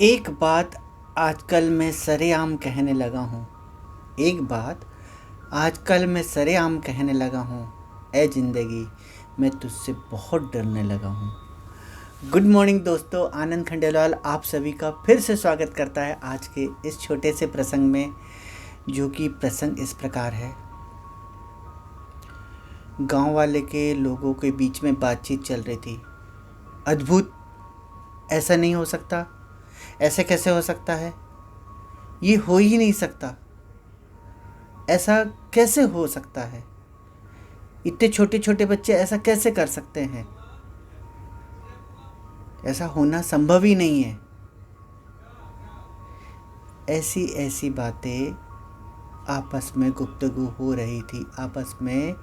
एक बात आजकल मैं सरेआम कहने लगा हूँ। एक बात आजकल मैं सरेआम कहने लगा हूँ। ए ज़िंदगी, मैं तुझसे बहुत डरने लगा हूँ। गुड मॉर्निंग दोस्तों, आनंद खंडेलवाल आप सभी का फिर से स्वागत करता है आज के इस छोटे से प्रसंग में, जो कि प्रसंग इस प्रकार है। गांव वाले के लोगों के बीच में बातचीत चल रही थी। अद्भुत, ऐसा नहीं हो सकता, ऐसे कैसे हो सकता है, ये हो ही नहीं सकता, ऐसा कैसे हो सकता है, इतने छोटे छोटे बच्चे ऐसा कैसे कर सकते हैं, ऐसा होना संभव ही नहीं है। ऐसी ऐसी बातें आपस में गुफ्तगू हो रही थी, आपस में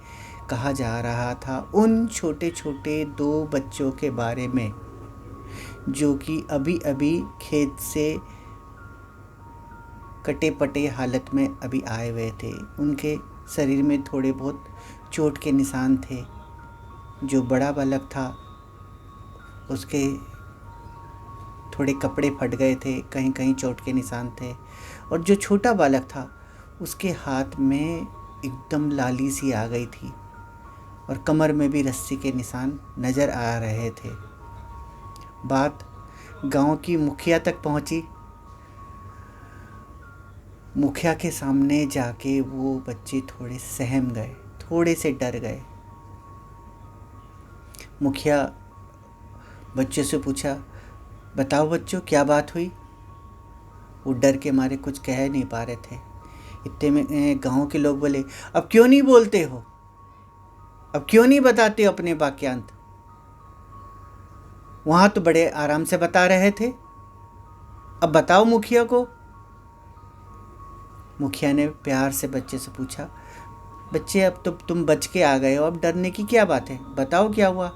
कहा जा रहा था उन छोटे छोटे दो बच्चों के बारे में, जो कि अभी अभी खेत से कटे पटे हालत में अभी आए हुए थे। उनके शरीर में थोड़े बहुत चोट के निशान थे। जो बड़ा बालक था उसके थोड़े कपड़े फट गए थे, कहीं कहीं चोट के निशान थे, और जो छोटा बालक था उसके हाथ में एकदम लाली सी आ गई थी और कमर में भी रस्सी के निशान नज़र आ रहे थे। बात गांव की मुखिया तक पहुंची। मुखिया के सामने जाके वो बच्चे थोड़े सहम गए, थोड़े से डर गए। मुखिया बच्चों से पूछा, बताओ बच्चों, क्या बात हुई। वो डर के मारे कुछ कह नहीं पा रहे थे। इतने में गांव के लोग बोले, अब क्यों नहीं बोलते हो, अब क्यों नहीं बताते अपने वाक्यांत, वहां तो बड़े आराम से बता रहे थे, अब बताओ मुखिया को। मुखिया ने प्यार से बच्चे से पूछा, बच्चे अब तो तुम बच के आ गए हो, अब डरने की क्या बात है, बताओ क्या हुआ।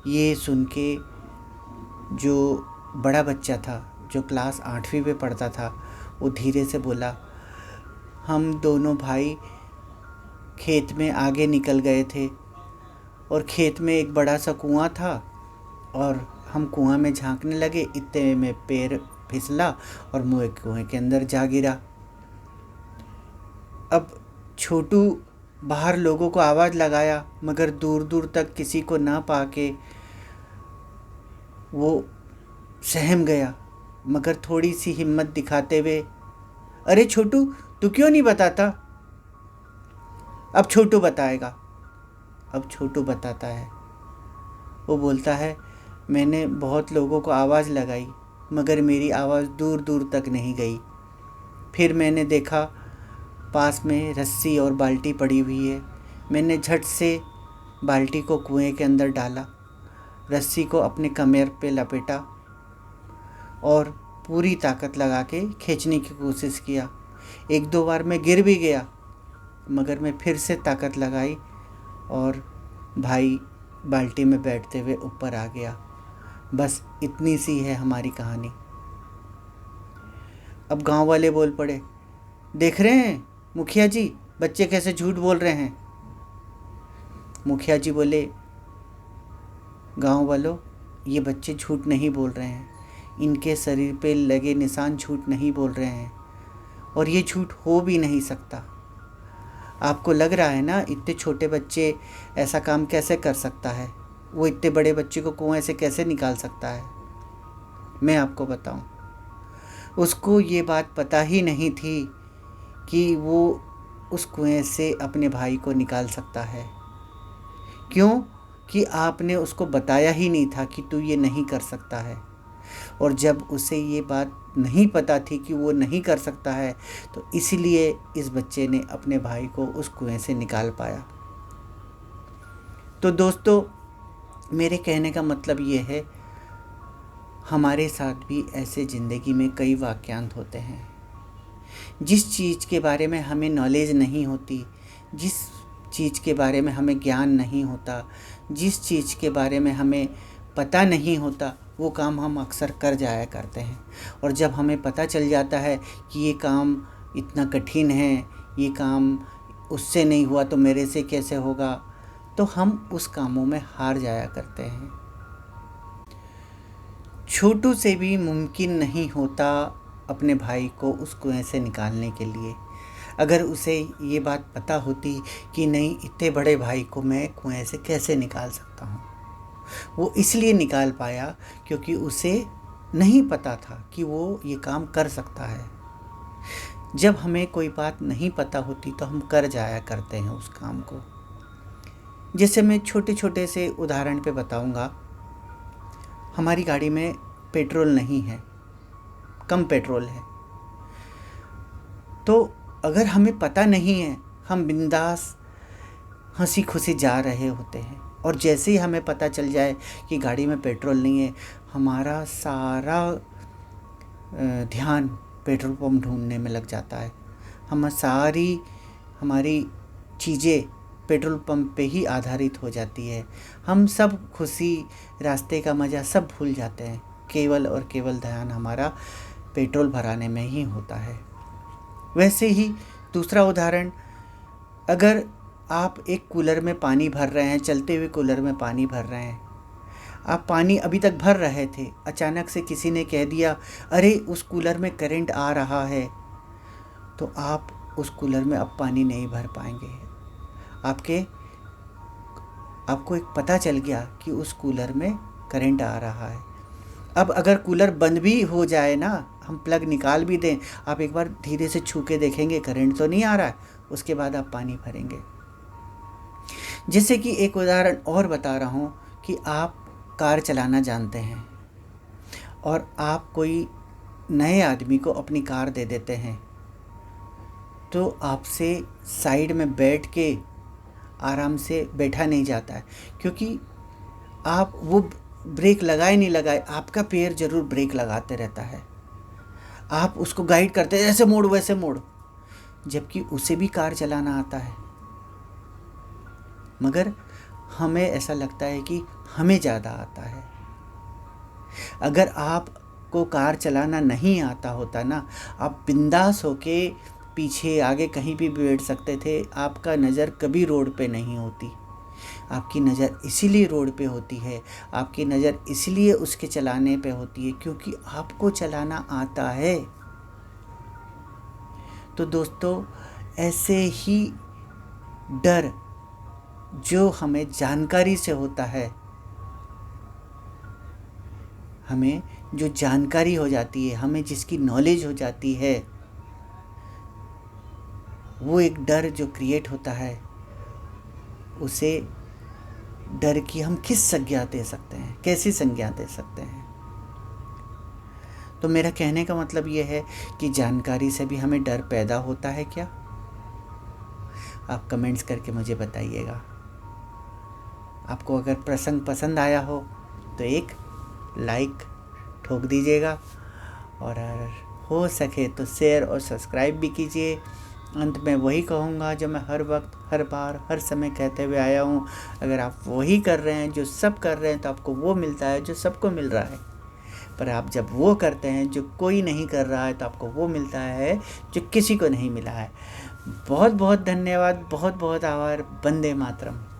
ये सुन के जो बड़ा बच्चा था, जो क्लास 8वीं में पढ़ता था, वो धीरे से बोला, हम दोनों भाई खेत में आगे निकल गए थे और खेत में एक बड़ा सा कुआं था और हम कुआं में झांकने लगे, इतने में पैर फिसला और मुँह कुएं के अंदर जा गिरा। अब छोटू बाहर लोगों को आवाज़ लगाया, मगर दूर दूर तक किसी को ना पाके वो सहम गया, मगर थोड़ी सी हिम्मत दिखाते हुए, अरे छोटू, तू क्यों नहीं बताता। अब छोटू बताएगा। अब छोटू बताता है। वो बोलता है, मैंने बहुत लोगों को आवाज़ लगाई, मगर मेरी आवाज़ दूर दूर तक नहीं गई। फिर मैंने देखा पास में रस्सी और बाल्टी पड़ी हुई है। मैंने झट से बाल्टी को कुएं के अंदर डाला, रस्सी को अपने कमर पे लपेटा और पूरी ताकत लगा के खींचने की कोशिश किया। एक दो बार मैं गिर भी गया, मगर मैं फिर से ताकत लगाई और भाई बाल्टी में बैठते हुए ऊपर आ गया। बस इतनी सी है हमारी कहानी। अब गांव वाले बोल पड़े, देख रहे हैं मुखिया जी, बच्चे कैसे झूठ बोल रहे हैं। मुखिया जी बोले, गांव वालों, ये बच्चे झूठ नहीं बोल रहे हैं, इनके शरीर पे लगे निशान झूठ नहीं बोल रहे हैं, और ये झूठ हो भी नहीं सकता। आपको लग रहा है ना, इतने छोटे बच्चे ऐसा काम कैसे कर सकता है, वो इतने बड़े बच्चे को कुएं से कैसे निकाल सकता है। मैं आपको बताऊं, उसको ये बात पता ही नहीं थी कि वो उस कुएं से अपने भाई को निकाल सकता है। क्यों कि आपने उसको बताया ही नहीं था कि तू ये नहीं कर सकता है। और जब उसे ये बात नहीं पता थी कि वो नहीं कर सकता है, तो इसलिए इस बच्चे ने अपने भाई को उस कुएं से निकाल पाया। तो दोस्तों, मेरे कहने का मतलब ये है, हमारे साथ भी ऐसे ज़िंदगी में कई वाक़यात होते हैं। जिस चीज़ के बारे में हमें नॉलेज नहीं होती, जिस चीज़ के बारे में हमें ज्ञान नहीं होता, जिस चीज़ के बारे में हमें पता नहीं होता, वो काम हम अक्सर कर जाया करते हैं। और जब हमें पता चल जाता है कि ये काम इतना कठिन है, ये काम उससे नहीं हुआ तो मेरे से कैसे होगा, तो हम उस कामों में हार जाया करते हैं। छोटू से भी मुमकिन नहीं होता अपने भाई को उस कुएं से निकालने के लिए। अगर उसे ये बात पता होती कि नहीं, इतने बड़े भाई को मैं कुएं से कैसे निकाल सकता हूँ, वो इसलिए निकाल पाया क्योंकि उसे नहीं पता था कि वो ये काम कर सकता है। जब हमें कोई बात नहीं पता होती तो हम कर जाया करते हैं उस काम को। जैसे मैं छोटे छोटे से उदाहरण पे बताऊंगा। हमारी गाड़ी में पेट्रोल नहीं है, कम पेट्रोल है, तो अगर हमें पता नहीं है, हम बिंदास हंसी खुशी जा रहे होते हैं, और जैसे ही हमें पता चल जाए कि गाड़ी में पेट्रोल नहीं है, हमारा सारा ध्यान पेट्रोल पंप ढूंढने में लग जाता है। हमारी चीज़ें पेट्रोल पंप पे ही आधारित हो जाती है। हम सब खुशी, रास्ते का मज़ा सब भूल जाते हैं। केवल और केवल ध्यान हमारा पेट्रोल भराने में ही होता है। वैसे ही दूसरा उदाहरण, अगर आप एक कूलर में पानी भर रहे हैं, चलते हुए कूलर में पानी भर रहे हैं, आप पानी अभी तक भर रहे थे, अचानक से किसी ने कह दिया अरे उस कूलर में करंट आ रहा है, तो आप उस कूलर में अब पानी नहीं भर पाएंगे। आपको एक पता चल गया कि उस कूलर में करंट आ रहा है। अब अगर कूलर बंद भी हो जाए ना, हम प्लग निकाल भी दें, आप एक बार धीरे से छू के देखेंगे करंट तो नहीं आ रहा है, उसके बाद आप पानी भरेंगे। जैसे कि एक उदाहरण और बता रहा हूँ कि आप कार चलाना जानते हैं और आप कोई नए आदमी को अपनी कार दे देते हैं, तो आपसे साइड में बैठ के आराम से बैठा नहीं जाता है, क्योंकि आप वो ब्रेक लगाए नहीं लगाए, आपका पैर ज़रूर ब्रेक लगाते रहता है। आप उसको गाइड करते हैं, ऐसे मोड़ वैसे मोड़, जबकि उसे भी कार चलाना आता है, मगर हमें ऐसा लगता है कि हमें ज़्यादा आता है। अगर आपको कार चलाना नहीं आता होता ना, आप बिंदास होके पीछे आगे कहीं भी बैठ सकते थे, आपका नज़र कभी रोड पे नहीं होती। आपकी नज़र इसीलिए रोड पे होती है, आपकी नज़र इसलिए उसके चलाने पे होती है क्योंकि आपको चलाना आता है। तो दोस्तों, ऐसे ही डर जो हमें जानकारी से होता है, हमें जो जानकारी हो जाती है, हमें जिसकी नॉलेज हो जाती है, वो एक डर जो क्रिएट होता है, उसे डर की हम किस संज्ञा दे सकते हैं, कैसी संज्ञा दे सकते हैं। तो मेरा कहने का मतलब ये है कि जानकारी से भी हमें डर पैदा होता है क्या? आप कमेंट्स करके मुझे बताइएगा। आपको अगर प्रसंग पसंद आया हो तो एक लाइक ठोक दीजिएगा, और अगर हो सके तो शेयर और सब्सक्राइब भी कीजिए। अंत में वही कहूँगा जो मैं हर वक्त, हर बार, हर समय कहते हुए आया हूँ, अगर आप वही कर रहे हैं जो सब कर रहे हैं तो आपको वो मिलता है जो सबको मिल रहा है। पर आप जब वो करते हैं जो कोई नहीं कर रहा है तो आपको वो मिलता है जो किसी को नहीं मिला है। बहुत बहुत धन्यवाद, बहुत बहुत आभार। वंदे मातरम।